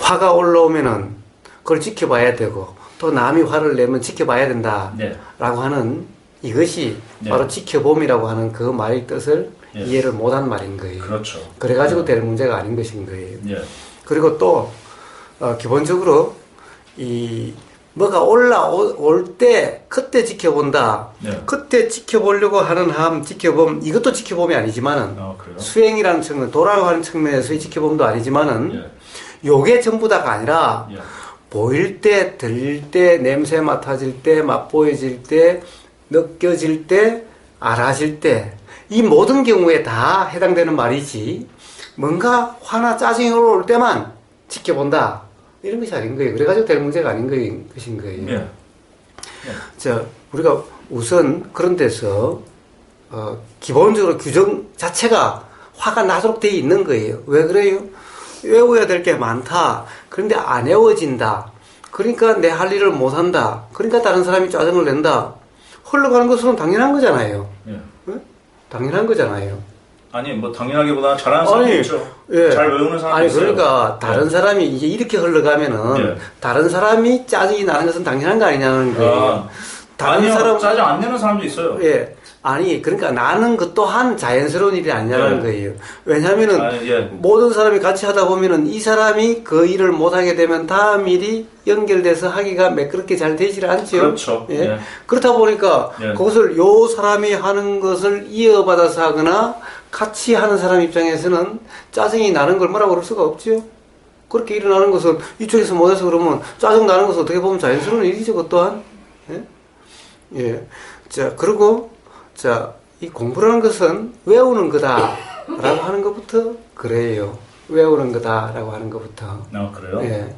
화가 올라오면은 그걸 지켜봐야 되고 또 남이 화를 내면 지켜봐야 된다라고 네. 하는 이것이 네. 바로 지켜봄이라고 하는 그 말의 뜻을 네. 이해를 못한 말인 거예요. 그렇죠. 그래가지고 될 문제가 아닌 것인 거예요. 네. 그리고 또 기본적으로 이 뭐가 올라올 때 그때 지켜본다. 네. 그때 지켜보려고 하는 지켜봄 이것도 지켜봄이 아니지만은 그래요? 수행이라는 측면 돌아가는 측면에서의 지켜봄도 아니지만은 예. 요게 전부 다가 아니라 예. 보일 때, 들릴 때, 냄새 맡아질 때, 맛보여질 때, 느껴질 때, 알아질 때, 이 모든 경우에 다 해당되는 말이지, 뭔가 화나 짜증이 올라올 때만 지켜본다. 이런 것이 아닌 거예요. 그래가지고 될 문제가 아닌 것인 거예요. 예. 자, 우리가 우선 그런 데서, 기본적으로 규정 자체가 화가 나도록 되어 있는 거예요. 왜 그래요? 외워야 될 게 많다. 그런데 안 외워진다. 그러니까 내 할 일을 못한다. 그러니까 다른 사람이 짜증을 낸다. 흘러가는 것은 당연한 거잖아요. 예. 네? 당연한 거잖아요. 아니 뭐 당연하기보다 잘하는 사람도 있죠. 예. 잘 외우는 사람도 아니 있어요. 그러니까 다른 예. 사람이 이제 이렇게 흘러가면은 예. 다른 사람이 짜증이 나는 것은 당연한 거 아니냐는 거예요. 아니요, 짜증 안 내는 사람도 있어요. 예. 아니, 그러니까 나는 그 또한 자연스러운 일이 아니냐는 예. 거예요. 왜냐면은, 예. 모든 사람이 같이 하다 보면은 이 사람이 그 일을 못하게 되면 다음 일이 연결돼서 하기가 매끄럽게 잘 되질 않죠. 그렇죠. 예. 예. 그렇다 보니까 예. 그것을 요 사람이 하는 것을 이어받아서 하거나 같이 하는 사람 입장에서는 짜증이 나는 걸 뭐라고 그럴 수가 없죠. 그렇게 일어나는 것은 이쪽에서 못해서 그러면 짜증 나는 것은 어떻게 보면 자연스러운 일이죠, 그것 또한. 예. 예. 자, 그리고 자, 이 공부라는 것은 외우는 거다라고 하는 것부터 그래요. 외우는 거다라고 하는 것부터. 그래요? 예.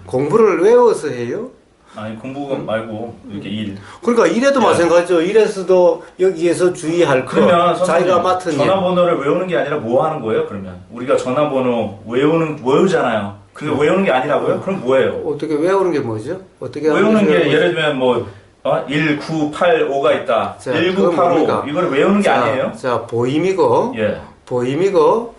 공부를 외워서 해요. 아니 공부 말고 이렇게 일. 그러니까 일에도 예. 마찬가지죠. 일에서도 여기에서 주의할 거. 그러면 자기가 맡은 일. 전화번호를 외우는 게 아니라 뭐 하는 거예요? 그러면 우리가 전화번호 외우잖아요. 그게 외우는 게 아니라고요? 그럼 뭐예요? 어떻게 외우는 게 뭐죠? 어떻게 외우는 게 외우는 예를 들면 뭐 1985가 있다. 자, 1985 그럼 이걸 외우는 게 아니에요? 자, 보임이고, 예. 보임이고,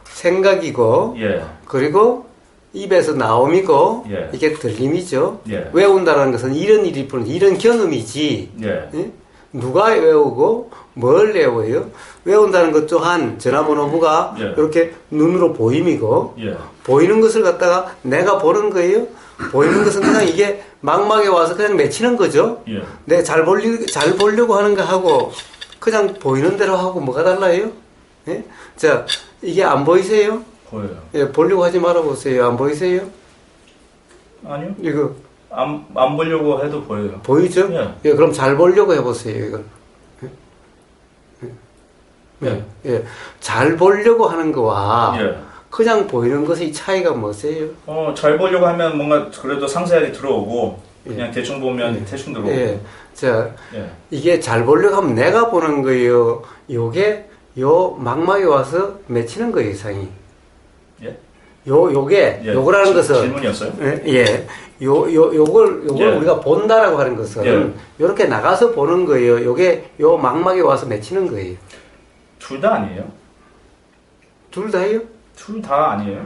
생각이고, 예. 그리고 입에서 나옴이고, 예. 이게 들림이죠. 예. 외운다는 것은 이런 일이 이런 경험이지. 예. 예? 누가 외우고 뭘 외워요? 외운다는 것 또한 전화번호부가 예. 이렇게 눈으로 보임이고, 예. 보이는 것을 갖다가 내가 보는 거예요. 보이는 것은 그냥 이게 망막에 와서 그냥 맺히는 거죠. 예. 내가 잘 보려고 하는 거 하고 그냥 보이는 대로 하고 뭐가 달라요? 예? 자, 이게 안 보이세요? 보여요. 예, 보려고 하지 말아 보세요. 안 보이세요? 아니요. 이거 안 보려고 해도 보여요. 보이죠? 예. 예, 그럼 잘 보려고 해보세요. 이걸. 예. 예, 잘 보려고 하는 거와 예. 그냥 보이는 것의 차이가 뭐세요? 잘 보려고 하면 뭔가 그래도 상세하게 들어오고 그냥 예. 대충 보면 대충 들어오고. 예, 자, 예. 이게 잘 보려고 하면 내가 보는 거예요. 요게 요 망막에 와서 맺히는 거예요, 이상이. 예? 요게 예. 요거라는 것은 질문이었어요? 예. 요걸 예. 우리가 본다라고 하는 것은 예. 요렇게 나가서 보는 거예요. 요게 요 망막에 와서 맺히는 거예요. 둘 다 아니에요? 둘 다요? 둘 다 아니에요?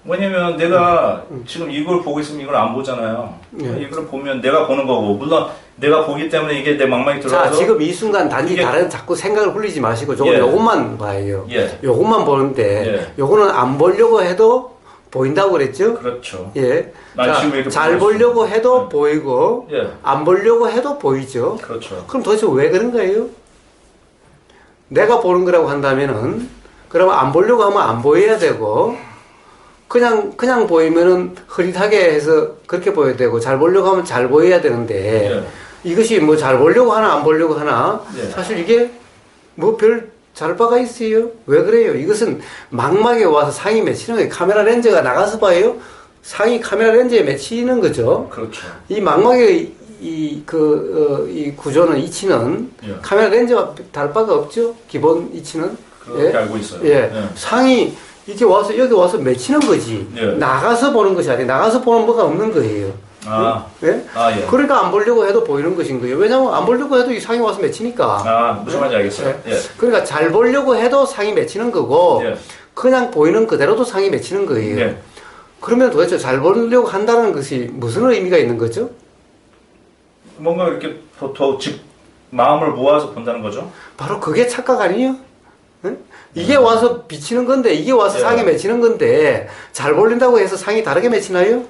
왜냐면 내가 지금 이걸 보고 있으면 이걸 안 보잖아요. 예. 이걸 보면 내가 보는 거고, 물론 내가 보기 때문에 이게 내 망막에 들어가서. 자, 지금 이 순간 단지 이게- 다른 자꾸 생각을 굴리지 마시고 조금 예. 요것만 봐요. 예. 요것만 보는데 예. 요거는 안 보려고 해도 보인다고 그랬죠? 그렇죠. 예. 난 자, 지금 이렇게 잘 보고 있어. 보려고 해도 예. 보이고 예. 안 보려고 해도 보이죠. 그렇죠. 그럼 도대체 왜 그런 거예요? 내가 보는 거라고 한다면은 그러면 안 보려고 하면 안 보여야 되고 그냥 보이면은 흐릿하게 해서 그렇게 보여야 되고 잘 보려고 하면 잘 보여야 되는데 예. 이것이 뭐 잘 보려고 하나 안 보려고 하나 예. 사실 이게 뭐 별 잘 바가 있어요? 왜 그래요? 이것은 망막에 와서 상이 맺히는 거예요. 카메라 렌즈가 나가서 봐요. 상이 카메라 렌즈에 맺히는 거죠. 그렇죠. 이 망막의 이 구조는 이치는 예. 카메라 렌즈와 다를 바가 없죠. 기본 이치는. 그렇게 알고 있어요. 예. 상이 이렇게 와서 여기 와서 맺히는 거지. 예. 나가서 보는 것이 아니에요. 나가서 보는 뭐가 없는 거예요. 아. 예? 아, 예. 그러니까 안 보려고 해도 보이는 것인 거예요. 왜냐면 안 보려고 해도 이 상이 와서 맺히니까. 아, 무슨 말인지 알겠어요. 예. 그러니까 잘 보려고 해도 상이 맺히는 거고 예. 그냥 보이는 그대로도 상이 맺히는 거예요. 예. 그러면 도대체 잘 보려고 한다는 것이 무슨 의미가 있는 거죠? 뭔가 이렇게 더 마음을 모아서 본다는 거죠. 바로 그게 착각 아니에요? 응? 이게 와서 비치는 건데, 이게 와서 예. 상이 맺히는 건데, 잘 보린다고 해서 상이 다르게 맺히나요?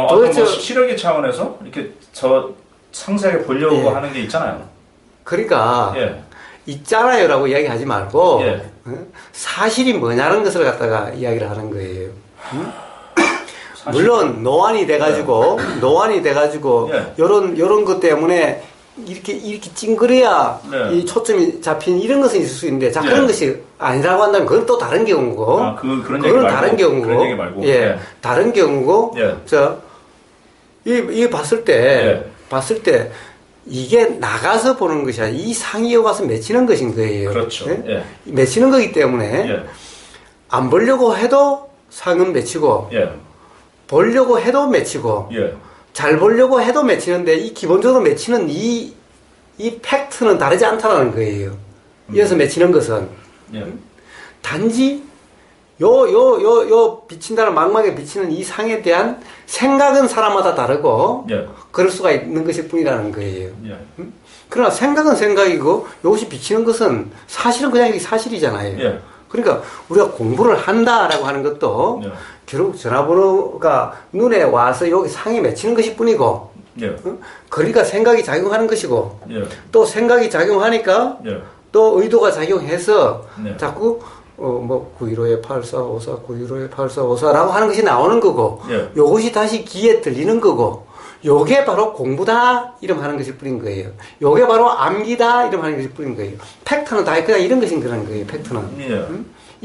도대체 뭐 시력의 차원에서 이렇게 저 상세하게 보려고 예. 하는 게 있잖아요. 그러니까, 예. 있잖아요.라고 이야기하지 말고, 예. 응? 사실이 뭐냐는 것을 갖다가 이야기를 하는 거예요. 응? 물론, 노안이 돼가지고, 예. 요런 것 때문에, 이렇게 찡그려야 네. 이 초점이 잡힌 이런 것은 있을 수 있는데, 자, 예. 그런 것이 아니라고 한다면 그건 또 다른 경우고, 그런 얘기 그건 말고. 다른 경우고, 그런 얘기 말고. 예, 예. 다른 경우고, 예. 자, 이 봤을 때, 이게 나가서 보는 것이 아니라 이 상이에 와서 맺히는 것인 거예요. 그렇죠. 예? 예. 맺히는 거기 때문에, 예. 안 보려고 해도 상은 맺히고, 예. 보려고 해도 맺히고, 예. 잘 보려고 해도 맺히는데, 이 기본적으로 맺히는 이 팩트는 다르지 않다는 거예요. 이어서 맺히는 것은. 예. 단지, 비친다는 망막에 비치는 이 상에 대한 생각은 사람마다 다르고, 예. 그럴 수가 있는 것일 뿐이라는 거예요. 예. 그러나 생각은 생각이고, 이것이 비치는 것은 사실은 그냥 이게 사실이잖아요. 예. 그러니까 우리가 공부를 한다라고 하는 것도, 예. 결국 전화번호가 눈에 와서 여기 상에 맺히는 것일 뿐이고, 예. 그러니까 생각이 작용하는 것이고, 예. 또 생각이 작용하니까, 예. 또 의도가 작용해서, 네. 자꾸, 915에 8454, 915에 8454라고 하는 것이 나오는 거고, 예. 요것이 다시 귀에 들리는 거고, 요게 바로 공부다, 이름 하는 것일 뿐인 거예요. 요게 바로 암기다, 이름 하는 것일 뿐인 거예요. 팩트는 다 그냥 이런 것인 거라는 거예요, 팩트는. 예.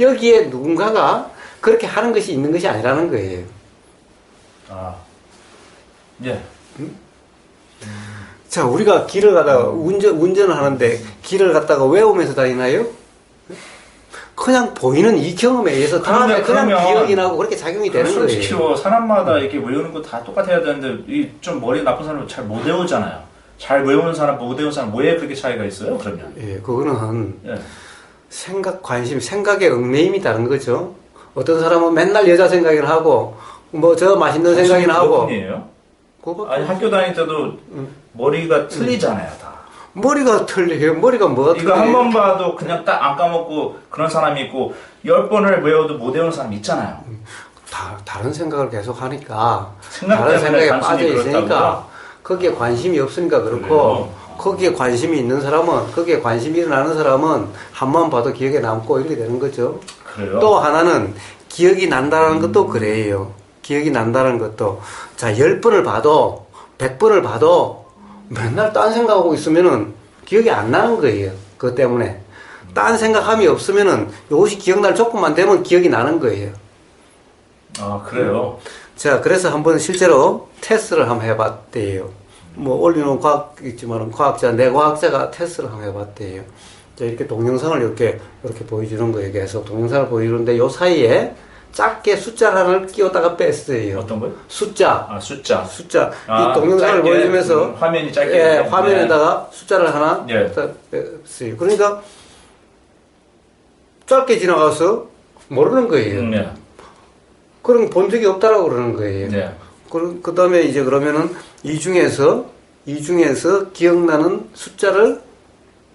여기에 누군가가 그렇게 하는 것이 있는 것이 아니라는 거예요. 아. 예. 자, 우리가 길을 가다가 운전을 하는데 길을 갔다가 외우면서 다니나요? 그냥 보이는 이 경험에 의해서 다음에 그냥 기억이 나고 그렇게 작용이 되는 거예요. 솔직히요, 사람마다 이렇게 외우는 거 다 똑같아야 되는데, 좀 머리 나쁜 사람은 잘 못 외우잖아요. 잘 외우는 사람, 못 외우는 사람, 왜 그렇게 차이가 있어요, 그러면? 예, 그거는 예. 생각의 얽매임이 다른 거죠. 어떤 사람은 맨날 여자 생각이나 하고, 저 맛있는 생각이나 하고. 그것뿐이에요? 아니, 학교 다닐 때도 머리가 틀리잖아요, 다. 머리가 틀려요. 머리가 뭐가 이거 한 번 봐도 그냥 딱 안 까먹고 그런 사람이 있고, 10번을 외워도 못 외우는 사람 있잖아요. 다른 생각을 계속 하니까, 생각 다른 때문에 생각에 단순히 빠져 있으니까, 그렇다고요? 거기에 관심이 없으니까 그렇고, 그래요? 거기에 관심이 있는 사람은, 거기에 관심이 일어나는 사람은 한 번 봐도 기억에 남고 이렇게 되는 거죠. 그래요? 또 하나는 기억이 난다는 것도 그래요. 기억이 난다는 것도. 자, 10번을 봐도, 100번을 봐도 맨날 딴 생각하고 있으면은 기억이 안 나는 거예요. 그것 때문에. 딴 생각함이 없으면은 이것이 기억날 조금만 되면 기억이 나는 거예요. 아, 그래요? 자, 그래서 한번 실제로 테스트를 한번 해봤대요. 뭐 올리는 과학 있지만 내과학자가 테스트를 한번 해봤대요. 자, 이렇게 동영상을 이렇게 보여주는 거예요. 계속 동영상을 보여주는데 요 사이에 작게 숫자 하나를 끼웠다가 뺐어요. 어떤 거요? 숫자. 아, 숫자. 이 동영상을 짧게, 보여주면서 화면이 짧게. 예, 네. 화면에다가 숫자를 하나 예. 딱 뺐어요. 그러니까 짧게 지나가서 모르는 거예요. 네. 그럼 본 적이 없다라고 그러는 거예요. 네. 그 다음에 이제 그러면은 이 중에서 기억나는 숫자를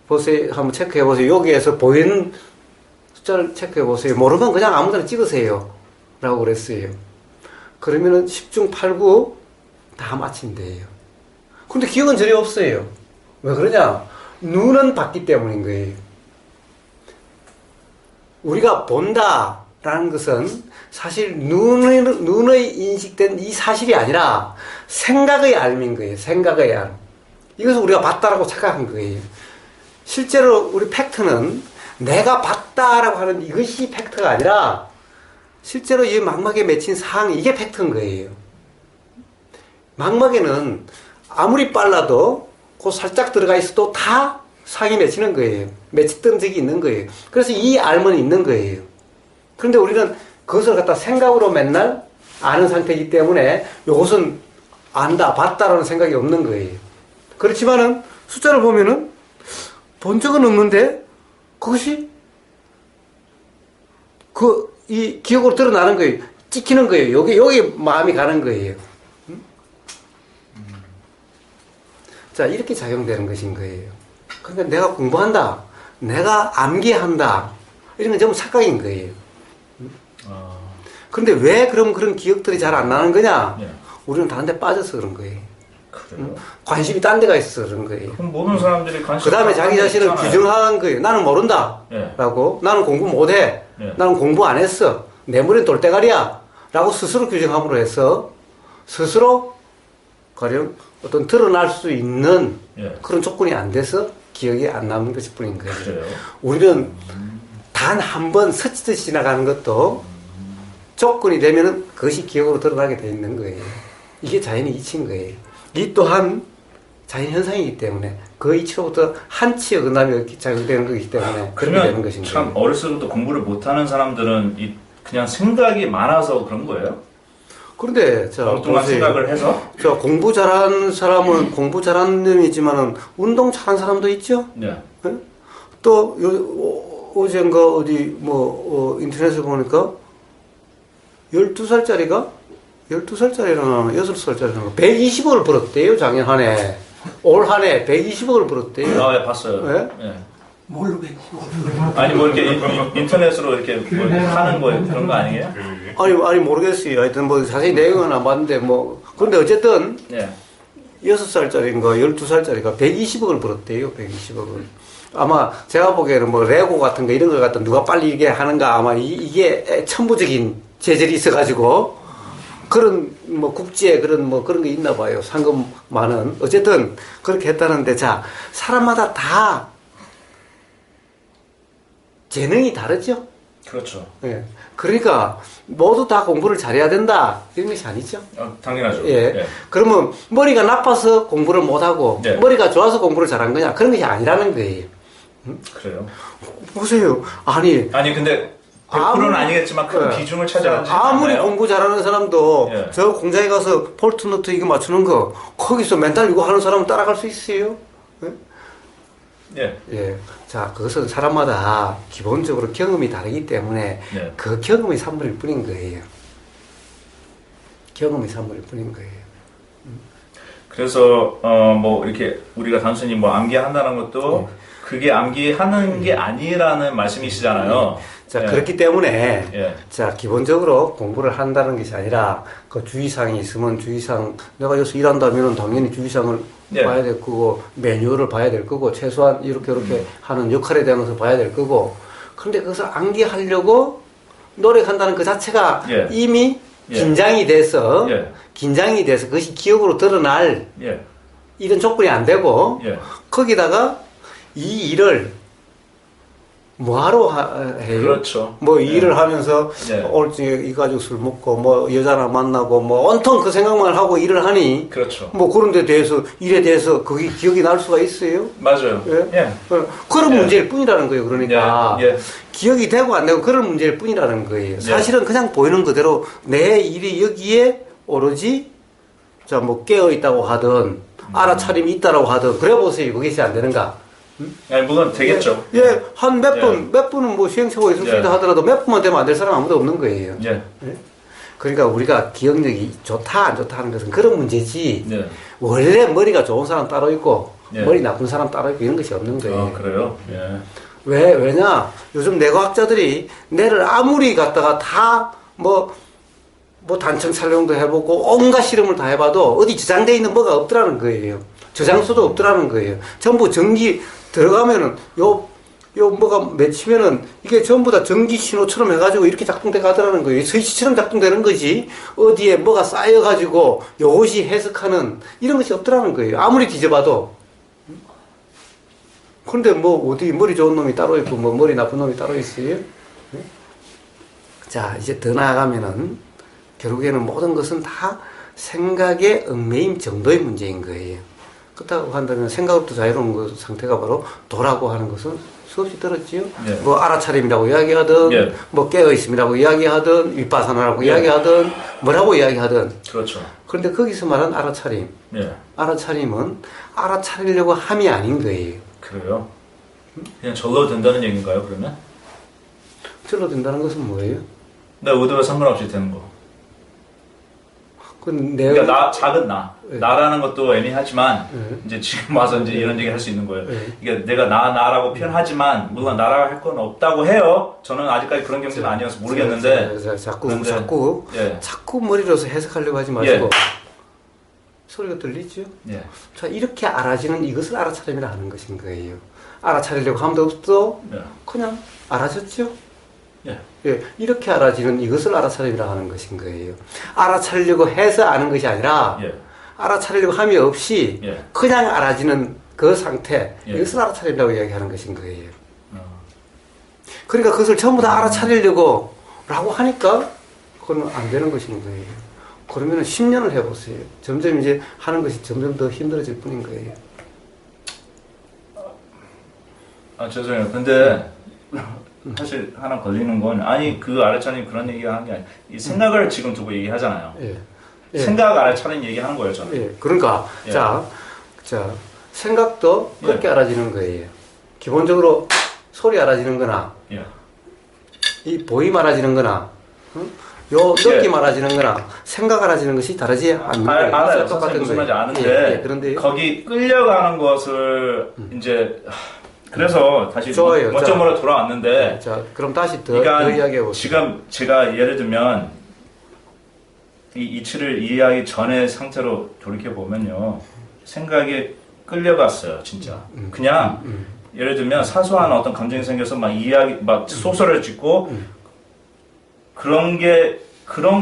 보세요. 한번 체크해 보세요. 여기에서 보이는 숫자를 체크해 보세요. 모르면 그냥 아무데나 찍으세요. 라고 그랬어요. 그러면은 10중 8구 다 맞힌대요. 근데 기억은 전혀 없어요. 왜 그러냐? 눈은 봤기 때문인 거예요. 우리가 본다라는 것은 사실 눈의 인식된 이 사실이 아니라 생각의 알인 거예요. 생각의 알. 이것을 우리가 봤다라고 착각한 거예요. 실제로 우리 팩트는 내가 봤다라고 하는 이것이 팩트가 아니라 실제로 이 망막에 맺힌 사항, 이게 팩트인 거예요. 망막에는 아무리 빨라도 그 살짝 들어가 있어도 다 상이 맺히는 거예요. 맺혔던 적이 있는 거예요. 그래서 이 알은 있는 거예요. 그런데 우리는 그것을 갖다 생각으로 맨날 아는 상태이기 때문에 이것은 안다, 봤다라는 생각이 없는 거예요. 그렇지만은 숫자를 보면은 본 적은 없는데 그것이 이 기억으로 드러나는 거예요. 찍히는 거예요. 여기 마음이 가는 거예요. 자, 이렇게 작용되는 것인 거예요. 그러니까 내가 공부한다, 내가 암기한다, 이런 건 전부 착각인 거예요. 그런데 왜 그런 기억들이 잘 안 나는 거냐? 예. 우리는 다른 데 빠져서 그런 거예요. 그래요? 관심이 딴 데가 있어서 그런 거예요. 그럼 모든 사람들이 관심. 그 다음에 자기 자신을 규정하는 거예요. 나는 모른다. 예. 라고. 나는 공부 못해. 예. 나는 공부 안 했어. 내 머리는 돌대가리야. 라고 스스로 규정함으로 해서 스스로 가령 어떤 드러날 수 있는 예. 그런 조건이 안 돼서 기억이 안 남는 것일 뿐인 거예요. 그래요? 우리는 단 한 번 스치듯이 지나가는 것도 조건이 되면은 그것이 기억으로 드러나게 돼 있는 거예요. 이게 자연의 이치인 거예요. 이 또한 자연 현상이기 때문에 그 이치로부터 한치의 응답이 작용되는 거기 때문에 그렇게 되는 그러면 것인 참 거예요. 어렸을 때부터 공부를 못하는 사람들은 그냥 생각이 많아서 그런 거예요? 그런데 엉뚱한 생각을 해서? 공부 잘하는 사람은 공부 잘하는 놈이지만은 운동 잘하는 사람도 있죠. 네. 예? 또 어젠가 어디 인터넷에 보니까 12살짜리가 12살짜리랑 6살짜리랑 120억을 벌었대요. 작년 한 해. 올 한 해 120억을 벌었대요. 아, 예, 봤어요. 예? 예. 뭘로 배고 아니 뭐 이렇게 인터넷으로 이렇게 뭐 하는 거 그런 거 아니에요? 아니 모르겠어요. 하여튼 자세히 내용은 안 봤는데 그런데 어쨌든 예. 6살짜리인가 12살짜리가 120억을 벌었대요. 120억을. 아마 제가 보기에는 레고 같은 거 이런 거 같은 누가 빨리 이게 하는가 아마 이게 천부적인 재질이 있어가지고 그런 국지에 그런 게 있나 봐요. 상금 많은. 어쨌든 그렇게 했다는데 자, 사람마다 다 재능이 다르죠. 그렇죠. 예. 그러니까 모두 다 공부를 잘해야 된다 이런 것이 아니죠. 당연하죠. 예. 그러면 머리가 나빠서 공부를 못하고 네. 머리가 좋아서 공부를 잘한 거냐? 그런 것이 아니라는 거예요. 그래요. 보세요. 아니 근데 100%는 아니겠지만 큰 예. 비중을 차지하지 아무리 않나요? 공부 잘하는 사람도 예. 저 공장에 가서 폴트너트 이거 맞추는 거 거기서 맨날 이거 하는 사람은 따라갈 수 있어요? 예? 예. 예. 자, 그것은 사람마다 기본적으로 경험이 다르기 때문에 네. 그 경험이 산물일 뿐인 거예요. 경험이 산물일 뿐인 거예요. 그래서 이렇게 우리가 단순히 암기한다는 것도 그게 암기하는 게 아니라는 말씀이시잖아요. 자, 예. 그렇기 때문에 예. 자, 기본적으로 공부를 한다는 것이 아니라 그 주의사항이 있으면 주의사항 내가 여기서 일한다면 당연히 주의사항을 예. 봐야 될 거고 매뉴얼을 봐야 될 거고 최소한 이렇게 하는 역할에 대한 것을 봐야 될 거고 그런데 그것을 암기하려고 노력한다는 그 자체가 예. 이미 예. 긴장이 돼서 예. 그것이 기억으로 드러날 예. 이런 조건이 안 되고 예. 거기다가 이 일을 뭐하러 해요? 그렇죠. 이 일을 하면서 예. 오늘 저녁에 이 가족 술 먹고 여자나 만나고 온통 그 생각만 하고 일을 하니 그렇죠. 그런 데 대해서 일에 대해서 그게 기억이 날 수가 있어요? 맞아요. 예? 예. 그런 예. 문제일 뿐이라는 거예요. 그러니까 예. 예. 기억이 되고 안 되고 그런 문제일 뿐이라는 거예요. 예. 사실은 그냥 보이는 그대로 내 일이 여기에 오로지 깨어 있다고 하든 알아차림이 있다라고 하든 그래 보세요. 그것이 안 되는가? 아니, 물론 되겠죠. 예, 한 몇 예. 분, 몇 분은 시행착오가 있을 수 예. 있다 하더라도 몇 분만 되면 안 될 사람 아무도 없는 거예요. 예. 그러니까 우리가 기억력이 좋다, 안 좋다 하는 것은 그런 문제지. 예. 원래 머리가 좋은 사람 따로 있고, 예. 머리 나쁜 사람 따로 있고 이런 것이 없는 거예요. 그래요? 예. 왜냐? 요즘 뇌과학자들이 뇌를 아무리 갖다가 다 단청 촬영도 해보고 온갖 실험을 다 해봐도 어디 저장되어 있는 뭐가 없더라는 거예요. 저장소도 없더라는 거예요. 전부 전기 들어가면은 뭐가 맺히면은 이게 전부 다 전기 신호처럼 해가지고 이렇게 작동돼 가더라는 거예요. 스위치처럼 작동되는 거지. 어디에 뭐가 쌓여가지고 요것이 해석하는 이런 것이 없더라는 거예요. 아무리 뒤져봐도. 그런데 어디 머리 좋은 놈이 따로 있고 머리 나쁜 놈이 따로 있어요? 자, 이제 더 나아가면은 결국에는 모든 것은 다 생각의 얽매임 정도의 문제인 거예요. 그렇다고 한다면 생각으로부터 자유로운 그 상태가 바로 도라고 하는 것은 수없이 들었지요. 예. 알아차림이라고 이야기하든, 예. 깨어있음이라고 이야기하든, 윗바사나라고 예. 이야기하든, 뭐라고 이야기하든. 그렇죠. 그런데 거기서 말한 알아차림. 예. 알아차림은 알아차리려고 함이 아닌 거예요. 그래요? 그냥 절로 된다는 얘기인가요, 그러면? 절로 된다는 것은 뭐예요? 내 의도와 상관없이 되는 거. 그 내용. 그러니까 작은 나. 예. 나라는 것도 애매하지만, 예. 이제 지금 와서 이제 이런 얘기 할 수 있는 거예요. 예. 그러니까 내가 나라고 표현하지만, 물론 나라 할 건 없다고 해요. 저는 아직까지 그런 경지는 아니어서 모르겠는데. 자꾸 예. 자꾸 머리로서 해석하려고 하지 마시고. 소리가 들리죠? 예. 자, 이렇게 알아지는 이것을 알아차림이라 하는 것인 거예요. 알아차리려고 함도 없어. 예. 그냥 알아졌죠? 예. 예, 이렇게 알아지는 이것을 알아차림이라 하는 것인 거예요. 알아차리려고 해서 아는 것이 아니라, 예. 알아차리려고 함이 없이, 예. 그냥 알아지는 그 상태, 예. 이것을 알아차림이라고 이야기하는 것인 거예요. 어. 그러니까 그것을 전부 다 알아차리려고 라고 하니까, 그건 안 되는 것인 거예요. 그러면은 10년을 해보세요. 점점 이제 하는 것이 점점 더 힘들어질 뿐인 거예요. 아, 죄송해요. 근데, 사실 하나 걸리는 건, 아니, 그 알아차림 그런 얘기 하는 게 아니라, 이 생각을 지금 두고 얘기하잖아요. 예. 예. 생각 알아차림 얘기하는 거예요, 저는. 예. 그러니까, 예. 자, 생각도 그렇게 알아지는 거예요. 기본적으로 소리 알아지는 거나, 예. 이 보임 알아지는 거나, 응? 요 느낌 알아지는 거나, 생각 알아지는 것이 다르지 않는 거예요. 알아요. 똑같은 선생님 무슨 말인지 거예요. 아는데, 예. 예. 그런데, 거기 끌려가는 것을, 이제, 그래서 다시 좋아요. 원점으로 돌아왔는데, 자, 그럼 다시 더 그러니까 이야기해 보세요. 지금 제가 예를 들면, 이 이치를 이해하기 전의 상태로 돌이켜보면요, 생각에 끌려갔어요, 진짜. 그냥, 예를 들면 사소한 어떤 감정이 생겨서 막 막 소설을 짓고, 그런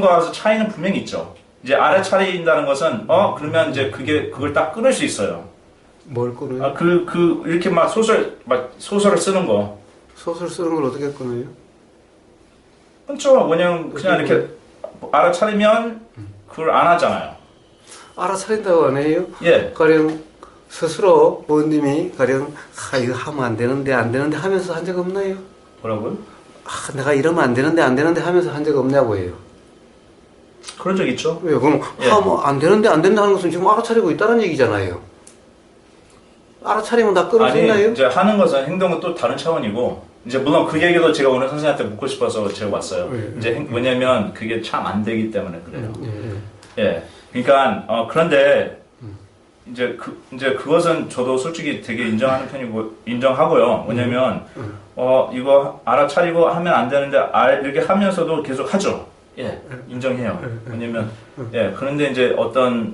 거와서 차이는 분명히 있죠. 이제 알아차린다는 것은, 그러면 이제 그걸 딱 끊을 수 있어요. 뭘 끊어요? 이렇게 막 소설을 쓰는 거. 소설 쓰는 걸 어떻게 끊어요? 끊죠. 왜냐면 그냥 이렇게 알아차리면 그걸 안 하잖아요. 알아차린다고 안 해요? 예. 가령 스스로 부모님이 가령 이거 하면 안 되는데 하면서 한 적 없나요? 뭐라고요? 내가 이러면 안 되는데 하면서 한 적 없냐고 해요. 그런 적 있죠. 왜? 그럼 예. 하면 안 되는데 안 된다 하는 것은 지금 알아차리고 있다는 얘기잖아요. 알아차리면 다 끊을 수 아니, 있나요? 이제 하는 것은 행동은 또 다른 차원이고, 이제 물론 그 얘기도 제가 오늘 선생님한테 묻고 싶어서 제가 왔어요. 이제 왜냐면 그게 참 안 되기 때문에 그래요. 예. 그러니까 그런데 이제 그것은 저도 솔직히 되게 인정하는 편이고 인정하고요. 왜냐면 이거 알아차리고 하면 안 되는데 이렇게 하면서도 계속 하죠. 예. 인정해요. 왜냐면 그런데 이제 어떤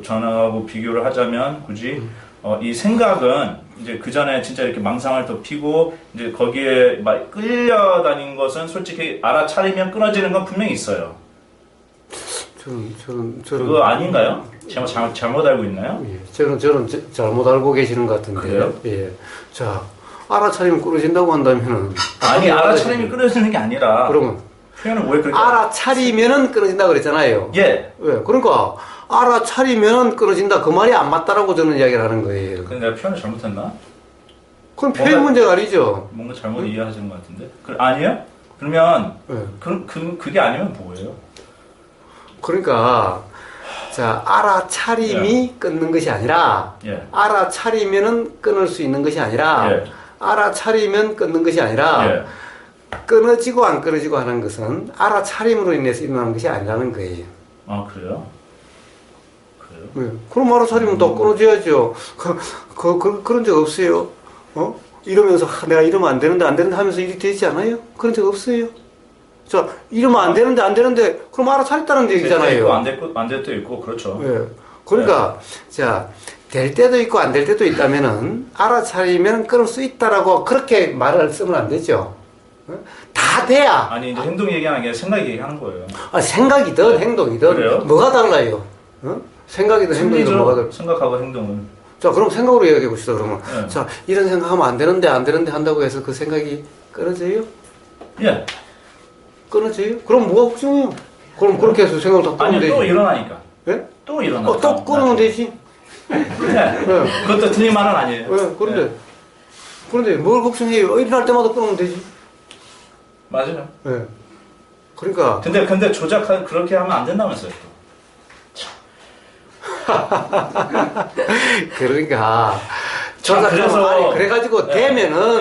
전하고 비교를 하자면 굳이 이 생각은 이제 그 전에 진짜 이렇게 망상을 더 피고 이제 거기에 막 끌려다닌 것은 솔직히 알아차리면 끊어지는 건 분명히 있어요. 저는 그거 아닌가요? 제가 잘못 알고 있나요? 예, 저는 잘못 알고 계시는 것 같은데. 그래요? 예. 자, 알아차리면 끊어진다고 한다면은. 아니 알아차리면 끊어지는 게 아니라 그러면 표현을 왜 그렇게 알아차리면은 끊어진다고 그랬잖아요. 예. 왜? 그러니까 알아차리면은 끊어진다. 그 말이 안 맞다라고 저는 이야기를 하는 거예요. 근데 내가 표현을 잘못했나? 그건 표현 문제가 아니죠. 뭔가 잘못 이해하시는 것 같은데? 아니에요? 그러면 예. 그게 아니면 뭐예요? 그러니까 자, 알아차림이 끊는 것이 아니라 예. 알아차리면은 끊을 수 있는 것이 아니라 예. 알아차리면 끊는 것이 아니라 예. 끊어지고 안 끊어지고 하는 것은 알아차림으로 인해서 일어나는 것이 아니라는 거예요. 아 그래요? 그래요? 네. 그럼 알아차리면 또 끊어져야죠. 그런 적 없어요. 이러면서 내가 이러면 안 되는데 하면서 일이 되지 않아요? 그런 적 없어요. 자, 이러면 안 되는데 그럼 알아차렸다는 얘기잖아요. 안 될 때도 있고 그렇죠. 네. 그러니까 자, 될 때도 있고 안 될 때도 있다면은 알아차리면 끊을 수 있다라고 그렇게 말을 쓰면 안 되죠. 다 돼야. 아니 이제 행동 얘기하는 게 생각 얘기하는 거예요. 생각이든 행동이든 그래요? 뭐가 달라요? 생각이든 행동이든 뭐가 달라요? 생각하고 행동은. 자, 그럼 생각으로 이야기해 봅시다. 그러면 네. 자, 이런 생각하면 안 되는데 한다고 해서 그 생각이 끊어져요? 예. 끊어져요? 그럼 뭐가 걱정해요? 그럼 그렇게 해서 생각을 다 끊으면 아니 되지. 또 일어나니까. 예? 또 일어나. 또 끊으면 되지. 네. 그것도 틀린 말은 아니에요. 왜? 그런데 뭘 걱정해요? 일어날 때마다 끊으면 되지. 맞아요. 예. 그러니까 근데 그렇게 하면 안 된다면서요. 그러니까 자, 그래가지고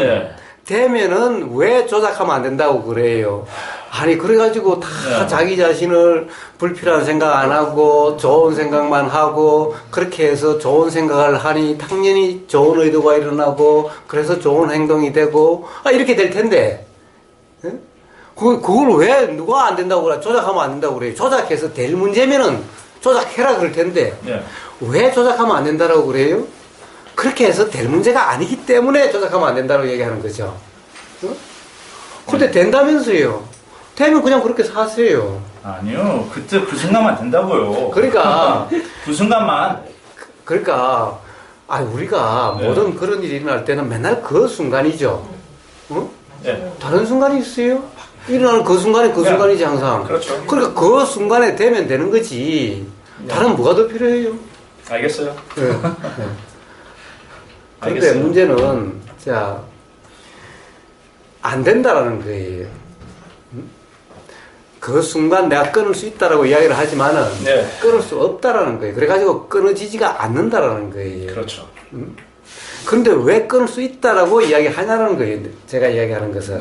예. 되면은 왜 조작하면 안 된다고 그래요? 아니 그래가지고 다 네. 자기 자신을 불필요한 생각 안 하고 좋은 생각만 하고 그렇게 해서 좋은 생각을 하니 당연히 좋은 의도가 일어나고 그래서 좋은 행동이 되고 이렇게 될 텐데 예? 그걸 왜 누가 안 된다고 그래? 조작하면 안 된다고 그래? 조작해서 될 문제면은 조작해라 그럴 텐데 네. 왜 조작하면 안 된다고 그래요? 그렇게 해서 될 문제가 아니기 때문에 조작하면 안 된다고 얘기하는 거죠. 어? 근데 된다면서요. 되면 그냥 그렇게 사세요. 아니요. 그때 그 순간만 된다고요. 그러니까 그 순간만. 그러니까 우리가 네. 모든 그런 일이 일어날 때는 맨날 그 순간이죠. 어? 네. 다른 순간이 있어요? 일어나는 그 순간이 그 네. 순간이지 항상. 그렇죠. 그러니까 그 순간에 되면 되는 거지. 네. 다른 뭐가 더 필요해요? 알겠어요. 네. 네. 그런데 알겠어요. 문제는 안 된다라는 거예요. 그 순간 내가 끊을 수 있다라고 이야기를 하지만은 네. 끊을 수 없다라는 거예요. 그래가지고 끊어지지가 않는다라는 거예요. 그렇죠. 그런데 왜 끊을 수 있다라고 이야기하냐는 거예요. 제가 이야기하는 것은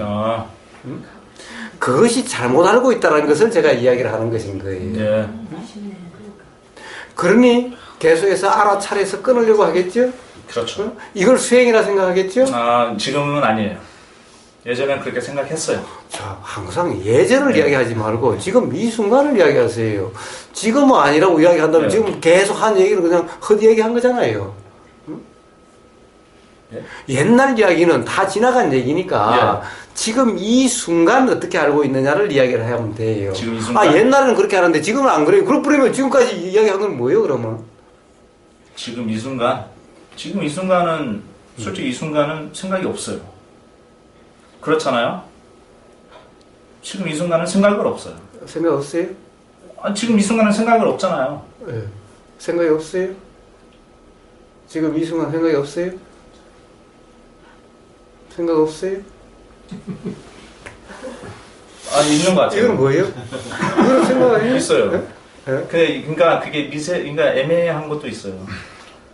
그것이 잘못 알고 있다라는 것을 제가 이야기를 하는 것인 거예요. 네. 그러니 계속해서 알아차려서 끊으려고 하겠죠? 그렇죠. 이걸 수행이라 생각하겠죠? 지금은 아니에요. 예전엔 그렇게 생각했어요. 자, 항상 예전을 이야기하지 말고 지금 이 순간을 이야기하세요. 지금은 아니라고 이야기한다면 네. 지금 계속 한 얘기를 그냥 헛 얘기한 거잖아요. 응? 네. 옛날 이야기는 다 지나간 얘기니까 지금 이 순간 어떻게 알고 있느냐를 이야기를 하면 돼요. 지금 이 순간? 옛날에는 그렇게 하는데 지금은 안 그래요. 그러면 지금까지 이야기한 건 뭐예요, 그러면? 지금 이 순간은 솔직히 이 순간은 생각이 없어요. 그렇잖아요. 지금 이 순간은 생각을 없어요. 생각 없어요? 지금 이 순간은 생각을 없잖아요. 네. 생각이 없어요? 지금 이 순간 생각이 없어요? 생각 없어요? 있는 것 같아요. 이건 뭐예요? 이거는 생각 아니에요? 있어요. 네? 그러니까 그게 그러니까 애매한 것도 있어요.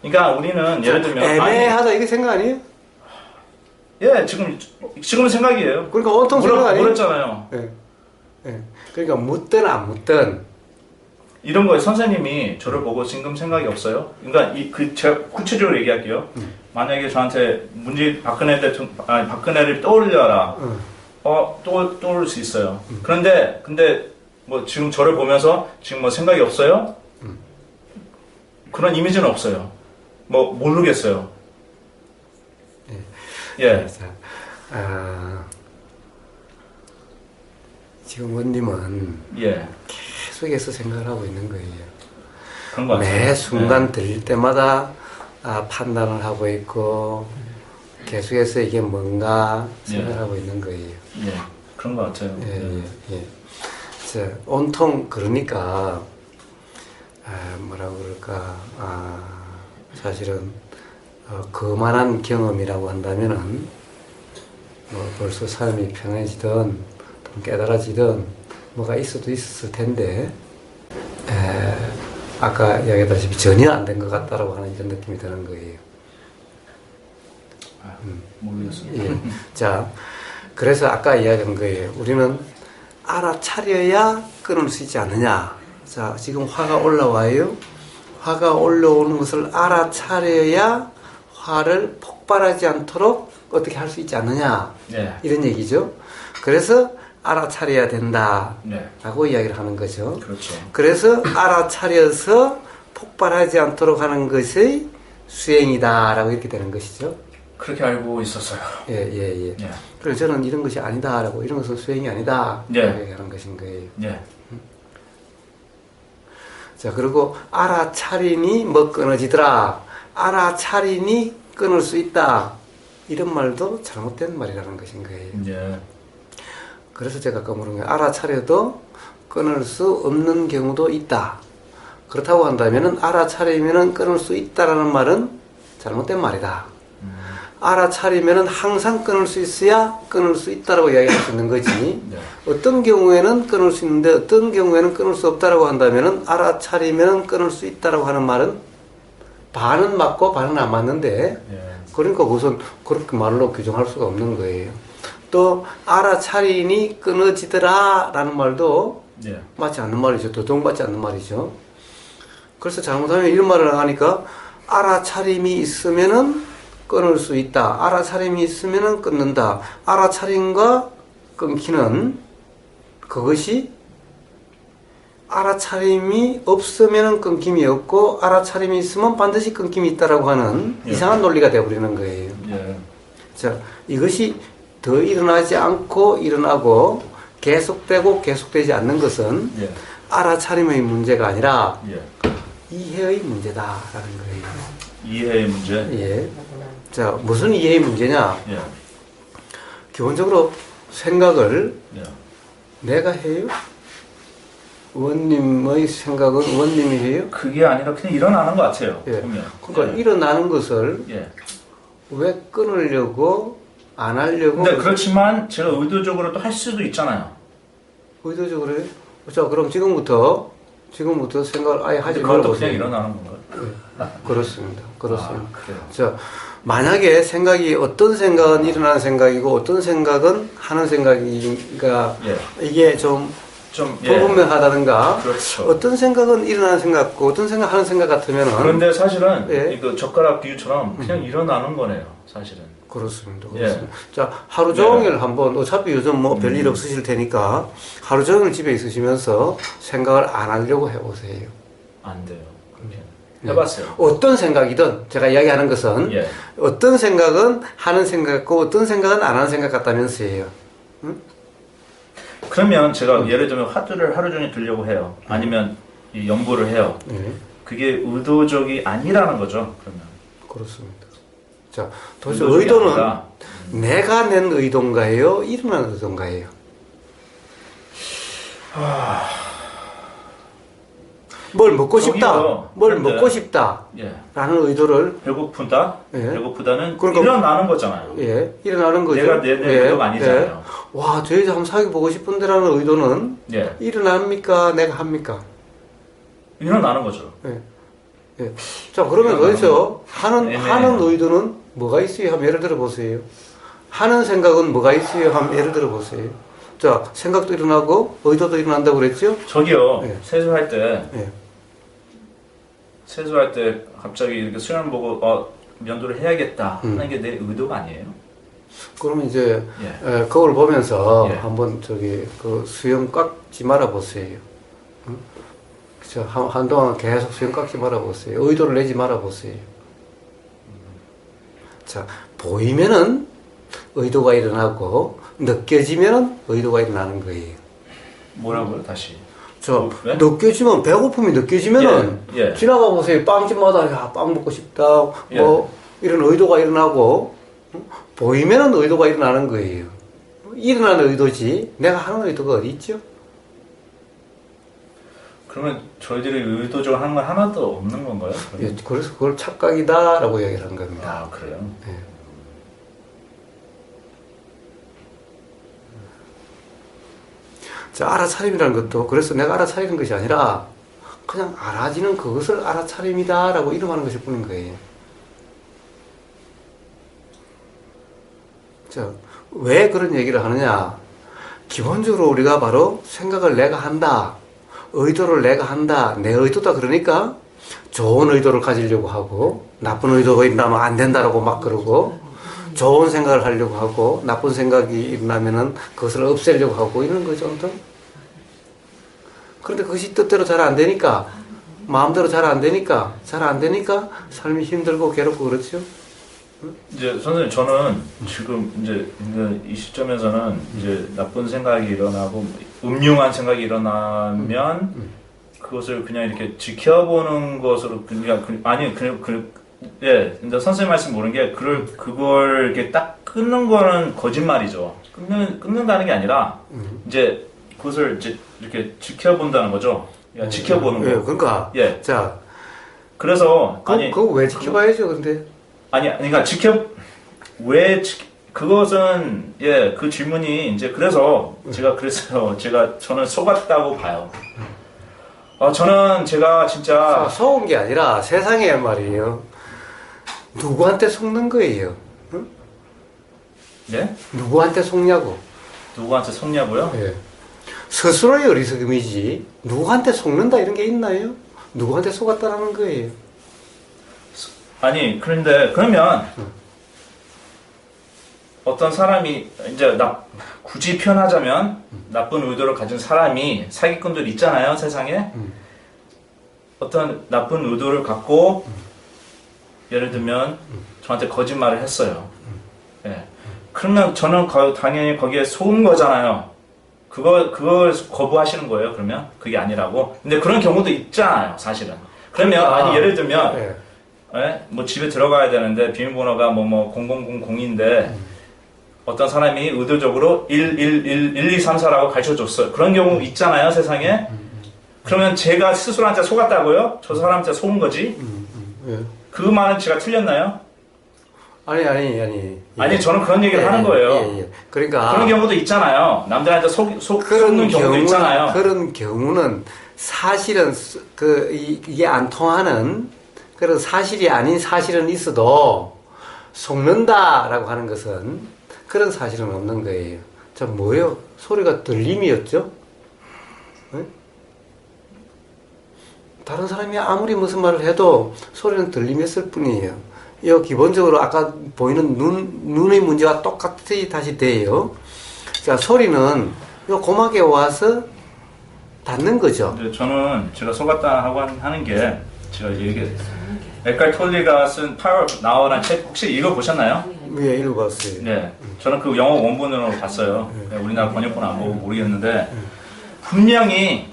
그러니까 우리는 예를 들면 애매하다 이게 생각 아니에요? 지금은 생각이에요. 그러니까 온통 생각 아니에요? 물었잖아요. 네. 네. 그러니까 묻든 안 묻든 이런 거에 선생님이 저를 보고 지금 생각이 없어요. 그러니까 제가 구체적으로 얘기할게요. 만약에 저한테 박근혜를 떠올려라. 떠올 수 있어요. 근데 뭐 지금 저를 보면서 지금 뭐 생각이 없어요? 그런 이미지는 없어요. 뭐 모르겠어요. 예. 지금 원님은 계속해서 생각을 하고 있는 거예요. 그런 것 같아요. 매 순간 들릴 때마다 판단을 하고 있고 계속해서 이게 뭔가 생각하고 있는 거예요. 그런 것 같아요. 온통 그러니까 뭐라고 그럴까 사실은 그만한 경험이라고 한다면은 뭐 벌써 삶이 편해지든 깨달아지든 뭐가 있어도 있었을 텐데 아까 이야기했다시피 전혀 안 된 것 같다라고 하는 이런 느낌이 드는 거예요. 모르겠어요. 자, 그래서 아까 이야기한 거예요. 우리는 알아차려야 끊을 수 있지 않느냐. 자, 지금 화가 올라와요. 화가 올라오는 것을 알아차려야 화를 폭발하지 않도록 어떻게 할 수 있지 않느냐. 이런 얘기죠. 그래서 알아차려야 된다라고 이야기를 하는 거죠. 그렇죠. 그래서 알아차려서 폭발하지 않도록 하는 것이 수행이다라고 이렇게 되는 것이죠. 그렇게 알고 있었어요. 그래서 저는 이런 것이 아니다라고, 이런 것은 수행이 아니다 라고 얘기하는 것인 거예요. 자, 그리고 알아차리니 뭐 끊어지더라, 알아차리니 끊을 수 있다, 이런 말도 잘못된 말이라는 것인 거예요. 그래서 제가 아까 물은 거예요. 알아차려도 끊을 수 없는 경우도 있다. 그렇다고 한다면은 알아차리면은 끊을 수 있다라는 말은 잘못된 말이다. 알아차리면은 항상 끊을 수 있어야 끊을 수 있다라고 이야기할 수 있는 거지. 어떤 경우에는 끊을 수 있는데 어떤 경우에는 끊을 수 없다라고 한다면은 알아차리면은 끊을 수 있다라고 하는 말은 반은 맞고 반은 안 맞는데 그러니까 우선 그렇게 말로 규정할 수가 없는 거예요. 또 알아차리니 끊어지더라 라는 말도 예. 맞지 않는 말이죠. 도통받지 않는 말이죠. 그래서 잘못하면 이런 말을 하니까 알아차림이 있으면은 끊을 수 있다. 알아차림이 있으면은 끊는다. 알아차림과 끊기는 그것이 알아차림이 없으면은 끊김이 없고 알아차림이 있으면 반드시 끊김이 있다라고 하는 예. 이상한 논리가 되어버리는 거예요. 예. 자, 이것이 더 일어나지 않고 일어나고 계속되고 계속되지 않는 것은 예. 알아차림의 문제가 아니라 예. 이해의 문제다라는 거예요. 이해의 문제. 예. 자, 무슨 이해의 문제냐? 예. 기본적으로 생각을 예. 내가 해요? 원님의 생각은 원님이 해요? 그게 아니라 그냥 일어나는 것 같아요. 예. 보면. 그러니까 예. 일어나는 것을 예. 왜 끊으려고 안 하려고? 근데 그렇지만 제가 의도적으로 또 할 수도 있잖아요. 의도적으로 해요? 자, 그럼 지금부터 생각을 아예 하지 그것도 말고 그냥 일어나는 건가요? 예. 그렇습니다. 그렇습니다. 아, 그래요. 자, 만약에 생각이 어떤 생각은 일어나는 생각이고 어떤 생각은 하는 생각인가 예. 이게 좀 예. 불분명하다든가 그렇죠. 어떤 생각은 일어나는 생각 같고 어떤 생각 하는 생각 같으면은 그런데 사실은 예. 이거 젓가락 비유처럼 그냥 일어나는 거네요. 사실은. 그렇습니다. 예. 그렇습니다. 자, 하루 종일 한번 어차피 요즘 뭐 별일 없으실 테니까 하루 종일 집에 있으시면서 생각을 안 하려고 해보세요. 안 돼요. 그렇게 네. 해봤어요. 어떤 생각이든 제가 이야기하는 것은 예. 어떤 생각은 하는 생각 같고 어떤 생각은 안 하는 생각 같다면서요. 그러면 제가 예를 들면 화두를 하루 종일 들려고 해요. 아니면 이 연구를 해요. 네. 그게 의도적이 아니라는 거죠. 그러면. 그렇습니다. 자, 도대체 의도적이 의도는 아니라, 내가 낸 의도인가요? 일어난 의도인가요? 뭘 먹고 싶다. 저기요. 뭘 그런데, 먹고 싶다. 예. 라는 의도를 배고프다? 예. 배고프다는 그러니까- 일어나는 거잖아요. 예, 일어나는 거죠. 내가 내 의도가 아니잖아요. 와, 저 여자 한번 사귀어 보고 싶은데라는 의도는 예. 일어납니까? 내가 합니까? 일어나는 거죠. 예. 예. 자, 그러면 일어나는 도대체 하는 애매해요. 의도는 뭐가 있어요? 한번 예를 들어 보세요. 하는 생각은 뭐가 있어요? 한번 예를 들어 보세요. 자, 생각도 일어나고 의도도 일어난다고 그랬죠? 저기요. 예. 세수할 때 예. 세수할 때 갑자기 이렇게 수영 보고 면도를 해야겠다 하는 게 내 의도가 아니에요? 그러면 이제 예. 거울 보면서 예. 한번 그 수영 깎지 말아 보세요. 응? 그쵸? 한동안 계속 수영 깎지 말아 보세요. 의도를 내지 말아 보세요. 자, 보이면은 의도가 일어나고 느껴지면은 의도가 일어나는 거예요. 뭐라고요? 다시. 저 네? 느껴지면 배고픔이 느껴지면은 예, 예. 지나가 보세요. 빵집마다 야, 빵 먹고 싶다. 예. 뭐 이런 의도가 일어나고 보이면은 의도가 일어나는 거예요. 일어나는 의도지 내가 하는 의도가 어디 있죠? 그러면 저희들이 의도적으로 하는 건 하나도 없는 건가요? 예, 그래서 그걸 착각이다라고 이야기를 한 겁니다. 아, 그래요? 예. 자, 알아차림이라는 것도 그래서 내가 알아차리는 것이 아니라 그냥 알아지는 그것을 알아차림이다라고 이름하는 것일 뿐인 거예요. 자, 왜 그런 얘기를 하느냐? 기본적으로 우리가 바로 생각을 내가 한다, 의도를 내가 한다, 내 의도다 그러니까 좋은 의도를 가지려고 하고 나쁜 의도가 일어나면 안 된다라고 막 그러고 좋은 생각을 하려고 하고 나쁜 생각이 일어나면은 그것을 없애려고 하고 이런 거죠. 아무튼. 그런데 그것이 뜻대로 잘 안 되니까 마음대로 잘 안 되니까 삶이 힘들고 괴롭고 그렇죠. 이제 선생님 저는 지금 이제 이 시점에서는 이제 나쁜 생각이 일어나고 음흉한 생각이 일어나면 그것을 그냥 이렇게 지켜보는 것으로 그냥 아니 예, 근데 선생님 말씀 모르는 게 그걸 이렇게 딱 끊는 거는 거짓말이죠. 끊는다는 게 아니라 이제 그것을 이제 이렇게 지켜본다는 거죠. 야, 지켜보는 거. 예, 그러니까 예. 자, 그래서 그거 왜 지켜봐야죠, 근데? 그러니까 그것은 예, 그 질문이 이제 그래서 제가 그랬어요. 저는 속았다고 봐요. 저는 제가 진짜 속은 게 아니라 세상에 말이에요. 누구한테 속는 거예요? 응? 네? 누구한테 속냐고. 누구한테 속냐고요? 예. 스스로의 어리석음이지 누구한테 속는다 이런 게 있나요? 누구한테 속았다라는 거예요. 아니 그런데 그러면 어떤 사람이 이제 굳이 표현하자면 나쁜 의도를 가진 사람이 사기꾼들 있잖아요 세상에. 어떤 나쁜 의도를 갖고 예를 들면 저한테 거짓말을 했어요. 예. 그러면 저는 당연히 거기에 속은 거잖아요. 그걸 거부하시는 거예요, 그러면? 그게 아니라고? 근데 그런 경우도 있잖아요, 사실은. 그러면, 그러니까, 아니, 예를 들면, 예. 예? 뭐 집에 들어가야 되는데 비밀번호가 0000인데, 어떤 사람이 의도적으로 1234라고 가르쳐 줬어요. 그런 경우 있잖아요, 세상에? 그러면 제가 스스로한테 속았다고요? 저 사람한테 속은 거지? 예. 그 말은 제가 틀렸나요? 아니. 아니, 저는 그런 얘기를 하는 거예요. 예. 그러니까. 그런 경우도 있잖아요. 남들한테 속는 경우도 있잖아요. 그런 경우는 사실은 이게 안 통하는 그런 사실이 아닌 사실은 있어도 속는다라고 하는 것은 그런 사실은 없는 거예요. 자, 뭐예요? 소리가 들림이었죠? 네? 다른 사람이 아무리 무슨 말을 해도 소리는 들림이었을 뿐이에요. 이 기본적으로 아까 보이는 눈의 문제와 똑같이 다시 돼요. 자, 소리는 요 고막에 와서 닿는 거죠. 근데 저는 제가 속았다 하고 하는 게 제가 에칼 톨리가 쓴 Power of Now라는 책 혹시 읽어보셨나요? 예, 읽어봤어요. 네. 저는 그 영어 원본으로 봤어요. 네, 우리나라 번역본 안 보고 모르겠는데 분명히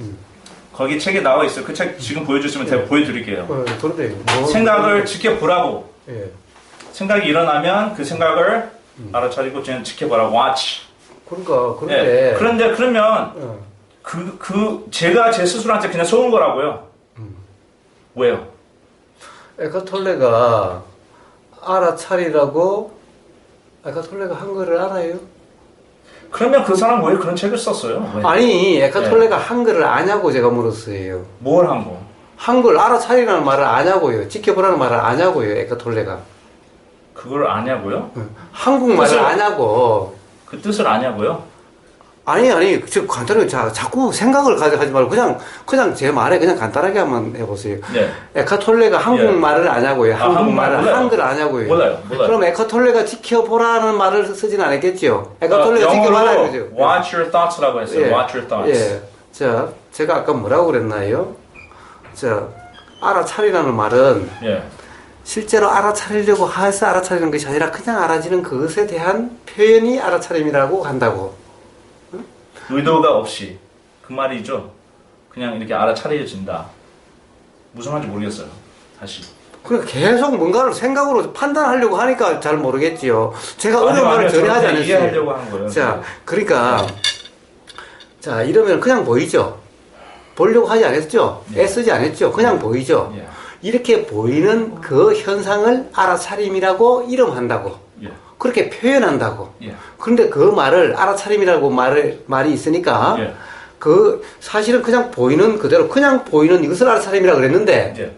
거기 책에 나와 있어요. 그 책 지금 보여주시면 제가 보여드릴게요. 그런데 생각을 지켜보라고. 예. 생각이 일어나면 그 생각을 알아차리고 그냥 지켜보라. watch. 그러니까 그런데 네. 그런데 그러면 제가 제 스스로한테 그냥 속은 거라고요. 왜요? 에카톨레가 알아차리라고 에카톨레가 한 거를 알아요? 그러면 그 사람 왜 그런 책을 썼어요? 왜? 아니 에카톨레가 한글을 아냐고 제가 물었어요. 뭘 한 거? 한글 알아차리라는 말을 아냐고요. 지켜보라는 말을 아냐고요. 에카톨레가. 그걸 아냐고요? 한국말을 아냐고. 그 뜻을 아냐고요? 아니 저 간단하게 자꾸 생각을 가져가지 말고 그냥 제 말에 그냥 간단하게 한번 해보세요. 네. 에카톨레가 한국말을 아냐고요. 한국말을 한국말 한글 아냐고요. 몰라요. 그럼 에카톨레가 지켜보라는 말을 쓰진 않았겠죠. 에카톨레가 지켜보라 영어로 그죠. watch your thoughts라고 했어요. 예. watch your thoughts. 예. 자, 제가 아까 뭐라고 그랬나요? 자, 알아차리라는 말은 예. 실제로 알아차리려고 해서 알아차리는 것이 아니라 그냥 알아지는 그것에 대한 표현이 알아차림이라고 한다고. 의도가 없이 그 말이죠. 그냥 이렇게 알아차려진다. 무슨 말인지 모르겠어요. 다시. 그러니까 계속 뭔가를 생각으로 판단하려고 하니까 잘 모르겠지요. 제가 어려운 아니요, 말을 전혀 하지 않았어요. 이해하려고 하는 거예요. 자, 그러니까 자 이러면 그냥 보이죠. 보려고 하지 않았죠. 예. 애쓰지 않았죠. 그냥 보이죠. 예. 이렇게 보이는 그 현상을 알아차림이라고 이름한다고. 예. 그렇게 표현한다고. 예. 그런데 그 말을 알아차림이라고 말이 있으니까 예. 그 사실은 그냥 보이는 그대로 그냥 보이는 이것을 알아차림이라고 그랬는데 예.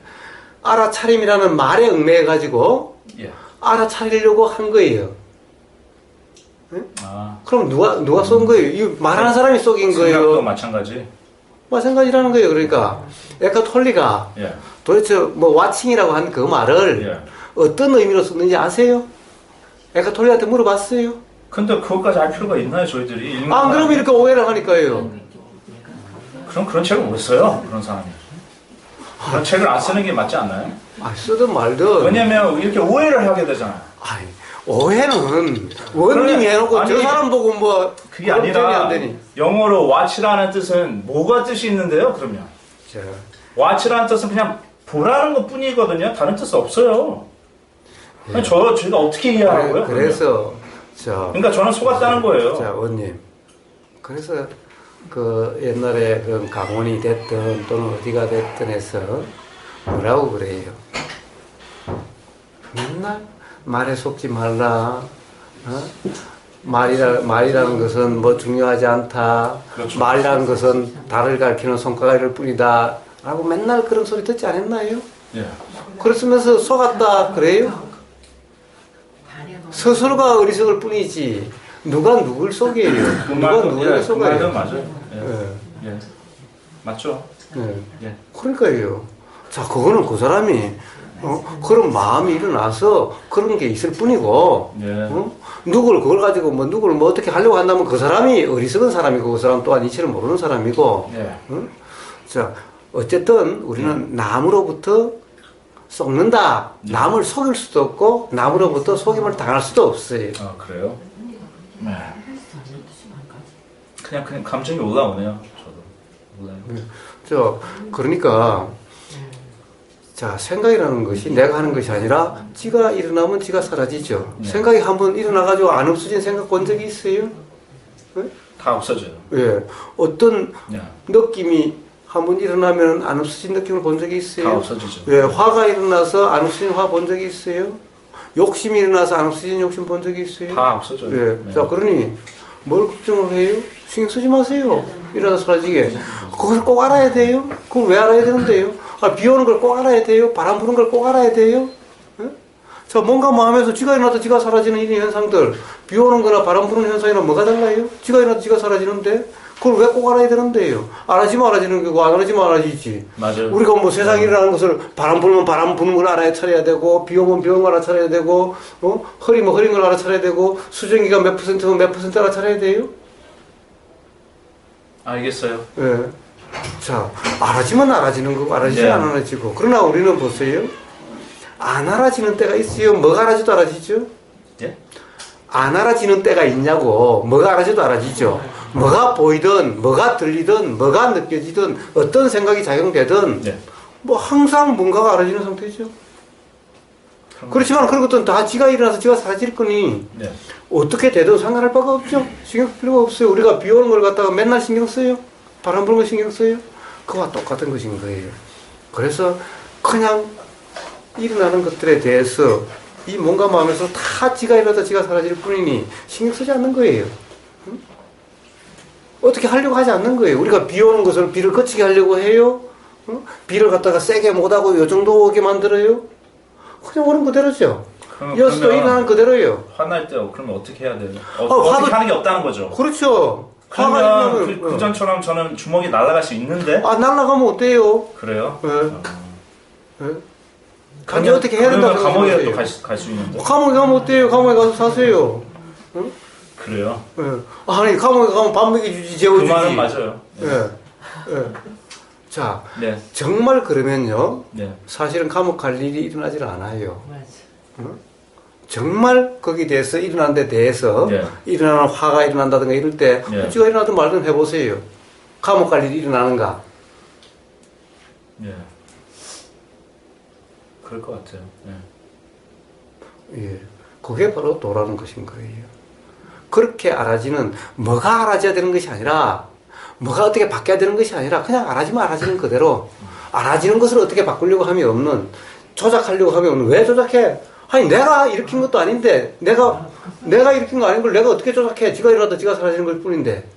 알아차림이라는 말에 얽매여 가지고 예. 알아차리려고 한 거예요. 아. 그럼 누가 쏜 거예요? 이 말하는 사람이 쏘긴 생각도 거예요. 마찬가지. 마찬가지라는 거예요. 그러니까 에카톨리가 예. 도대체 뭐 와칭이라고 한 그 말을 예. 어떤 의미로 썼는지 아세요? 에카톨리한테 물어봤어요. 근데 그것까지 할 필요가 있나요, 저희들이? 읽는 안 그러면 사람이? 이렇게 오해를 하니까요. 그럼 그런 책을 못 써요, 그런 사람이. 그런 책을 안 쓰는 게 맞지 않나요? 아, 쓰든 말든. 왜냐면 이렇게 오해를 하게 되잖아요. 아이, 오해는 원님이 해놓고 아니, 저 사람 보고 뭐 그게 그럼 되니 아니라 안 되니. 영어로 watch라는 뜻은 뭐가 뜻이 있는데요, 그러면? 자, watch라는 뜻은 그냥 보라는 것 뿐이거든요. 다른 뜻 없어요. 예. 제가 어떻게 이해하라고요? 그래서 자, 그러니까 저는 속았다는 거예요. 자, 원님. 그래서 그 옛날에 그 강원이 됐든 또는 어디가 됐든 해서 뭐라고 그래요? 맨날 말에 속지 말라. 어? 말이라는 것은 뭐 중요하지 않다. 그렇죠. 말이라는 것은 달을 가리키는 손가락일 뿐이다. 라고 맨날 그런 소리 듣지 않았나요? 예. 그랬으면서 속았다 그래요? 스스로가 어리석을 뿐이지 누가 누굴 속여요. 그 누가 말도, 누굴 그 속아요. 말은 맞아요. 예. 예. 예. 맞죠? 예. 예. 그러니까요. 자, 그거는 그 사람이 그런 마음이 일어나서 그런 게 있을 뿐이고, 예. 누굴 그걸 가지고 누굴 어떻게 하려고 한다면 그 사람이 어리석은 사람이고, 그 사람 또한 이치를 모르는 사람이고, 예. 자, 어쨌든 우리는 남으로부터 속는다. 예. 남을 속일 수도 없고, 남으로부터 속임을 당할 수도 없어요. 아, 그래요? 네. 그냥 감정이 올라오네요. 저도 몰라요. 그러니까, 자, 생각이라는 것이 내가 하는 것이 아니라 지가 일어나면 지가 사라지죠. 네. 생각이 한번 일어나가지고 안 없어진 생각 본 적이 있어요? 네? 다 없어져요. 예. 어떤 네. 느낌이 한번 일어나면 안 없어진 느낌을 본 적이 있어요? 다 없어지죠. 예. 화가 일어나서 안 없어진 화 본 적이 있어요? 욕심이 일어나서 안 없어진 욕심 본 적이 있어요? 다 없어져요. 예. 네. 자, 그러니 뭘 걱정을 해요? 신경 쓰지 마세요. 일어나서 사라지게. 그걸 꼭 알아야 돼요? 그걸 왜 알아야 되는데요? 비 오는 걸 꼭 알아야 돼요? 바람 부는 걸 꼭 알아야 돼요? 예? 자, 뭔가 마음에서 지가 일어나도 지가 사라지는 이 현상들, 비 오는 거나 바람 부는 현상이랑 뭐가 달라요? 지가 일어나도 지가 사라지는데, 그걸 왜 꼭 알아야 되는데요? 알아지면 알아지는 거고, 안 알아지면 알아지지. 맞아요. 우리가 뭐 세상에 일어나는 것을 바람 불면 바람 부는 걸 알아차려야 되고, 비 오면 비 오는 걸 알아차려야 되고, 흐리면 흐린 걸 알아차려야 되고, 수증기가 몇 퍼센트면 몇 퍼센트 알아차려야 돼요? 알겠어요. 예. 자, 알아지면 알아지는 거고, 알아지면 네. 안 알아지고. 그러나 우리는 보세요. 안 알아지는 때가 있어요. 뭐가 알아지도 알아지죠? 예? 안 알아지는 때가 있냐고. 뭐가 알아지도 알아지죠. 뭐가 보이든, 뭐가 들리든, 뭐가 느껴지든, 어떤 생각이 작용되든, 네. 뭐 항상 뭔가가 알아지는 상태죠. 그렇지만 그런 것들은 다 지가 일어나서 지가 사라질 거니, 네. 어떻게 되든 상관할 바가 없죠. 신경 쓸 필요가 없어요. 우리가 비 오는 걸 갖다가 맨날 신경 써요. 바람 부는 거 신경 써요. 그와 똑같은 것인 거예요. 그래서 그냥 일어나는 것들에 대해서 이 뭔가 마음에서 다 지가 일어나다 지가 사라질 뿐이니 신경 쓰지 않는 거예요. 응? 어떻게 하려고 하지 않는 거예요. 우리가 비 오는 것을 비를 그치게 하려고 해요. 응? 비를 갖다가 세게 못하고 요 정도 오게 만들어요. 그냥 오는 그대로죠. 여수도 일어나는 그대로예요. 화날 때 그러면 어떻게 해야 돼요? 화도- 어떻게 하는 게 없다는 거죠. 그렇죠. 화가 그러면 일어나면, 그 전처럼 저는 주먹이 날아갈 수 있는데. 날아가면 어때요? 그래요? 예. 예. 간제 어떻게 해야 된다고 그러면 감옥에 또 생각하세요? 갈 수 있는데. 감옥에 가면 어때요? 감옥에 가서 사세요. 응? 그래요? 예. 아니, 감옥에 가면 밥 먹여주지, 그 재워주지. 말은 맞아요. 네. 예. 예. 자, 네. 정말 그러면요. 네. 사실은 감옥 갈 일이 일어나질 않아요. 맞아. 응? 정말 거기에 대해서 일어나는 데 대해서 네. 일어나는 화가 일어난다든가 이럴 때 네. 지가 일어나든 말든 해보세요. 감옥 갈 일이 일어나는가? 예. 그럴 것 같아요. 예. 예. 그게 바로 도라는 것인 거예요. 그렇게 알아지는, 뭐가 알아져야 되는 것이 아니라, 뭐가 어떻게 바뀌어야 되는 것이 아니라, 그냥 알아지면 알아지는 그대로, 알아지는 것을 어떻게 바꾸려고 함이 없는, 조작하려고 함이 없는, 왜 조작해? 아니, 내가 일으킨 것도 아닌데, 내가 일으킨 거 아닌 걸 내가 어떻게 조작해? 지가 일어나도 지가 사라지는 걸 뿐인데.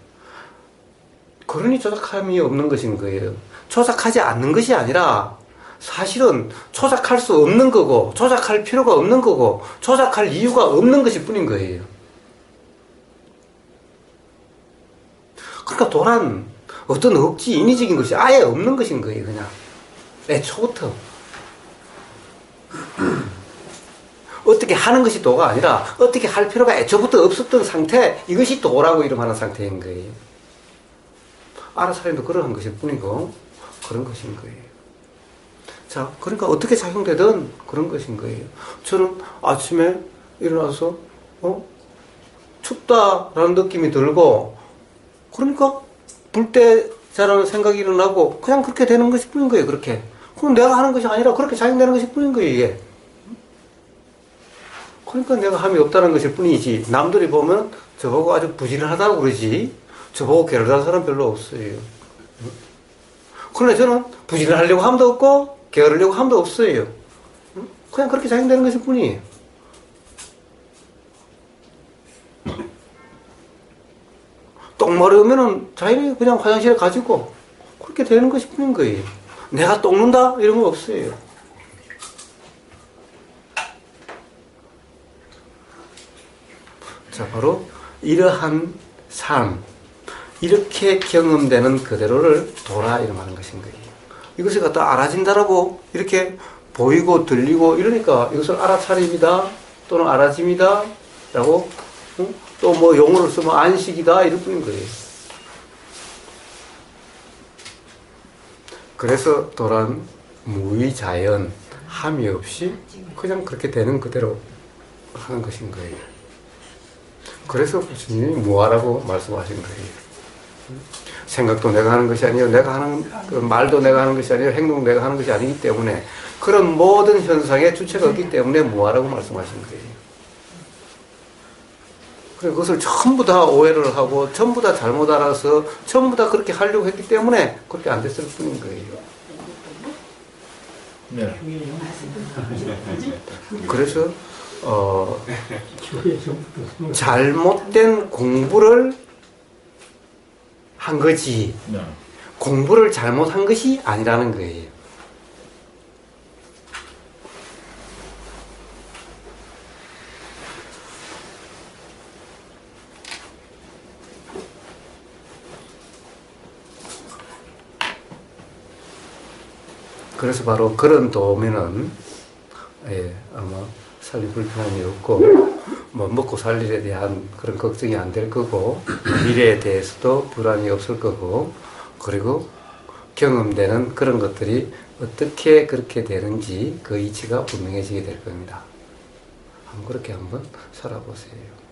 그러니 조작함이 없는 것인 거예요. 조작하지 않는 것이 아니라, 사실은 조작할 수 없는 거고, 조작할 필요가 없는 거고, 조작할 이유가 없는 것일 뿐인 거예요. 그러니까 도란, 어떤 억지, 인위적인 것이 아예 없는 것인 거예요, 그냥. 애초부터. 어떻게 하는 것이 도가 아니라, 어떻게 할 필요가 애초부터 없었던 상태, 이것이 도라고 이름하는 상태인 거예요. 알아차림도 그러한 것일 뿐이고, 그런 것인 거예요. 자, 그러니까 어떻게 작용되든 그런 것인 거예요. 저는 아침에 일어나서, 춥다라는 느낌이 들고, 그러니까 불때자라는 생각이 일어나고, 그냥 그렇게 되는 것일 뿐인 거예요, 그렇게. 그럼 내가 하는 것이 아니라 그렇게 작용되는 것일 뿐인 거예요, 이게. 그러니까 내가 함이 없다는 것일 뿐이지, 남들이 보면 저보고 아주 부지런하다고 그러지, 저보고 게으르다는 사람 별로 없어요. 그러나 저는 부지런하려고 함도 없고, 게으르려고 함도 없어요. 그냥 그렇게 작용되는 것일 뿐이에요. 똥 마려우면은 자연히 그냥 화장실에 가지고, 그렇게 되는 것일 뿐인 거예요. 내가 똥는다? 이런 거 없어요. 자, 바로 이러한 삶, 이렇게 경험되는 그대로를 도라 이런 말하는 것인 거예요. 이것을 갖다 알아진다라고 이렇게 보이고 들리고 이러니까 이것을 알아차립니다 또는 알아집니다 라고 또 뭐 용어를 쓰면 안식이다 이럴 뿐인 거예요. 그래서 도란 무의자연 함이 없이 그냥 그렇게 되는 그대로 하는 것인 거예요. 그래서 부처님이 무아라고 말씀하신 거예요. 생각도 내가 하는 것이 아니요, 내가 하는 그 말도 내가 하는 것이 아니요, 행동도 내가 하는 것이 아니기 때문에 그런 모든 현상에 주체가 없기 때문에 무아라고 말씀하신 거예요. 그래서 그것을 전부 다 오해를 하고 전부 다 잘못 알아서 전부 다 그렇게 하려고 했기 때문에 그렇게 안 됐을 뿐인 거예요. 네. 그래서 잘못된 공부를 한 거지 네. 공부를 잘못한 것이 아니라는 거예요. 그래서 바로 그런 도면은 아마 살기 불편함이 없고 뭐 먹고 살 일에 대한 그런 걱정이 안 될 거고 미래에 대해서도 불안이 없을 거고 그리고 경험되는 그런 것들이 어떻게 그렇게 되는지 그 이치가 분명해지게 될 겁니다. 한번 그렇게 한번 살아보세요.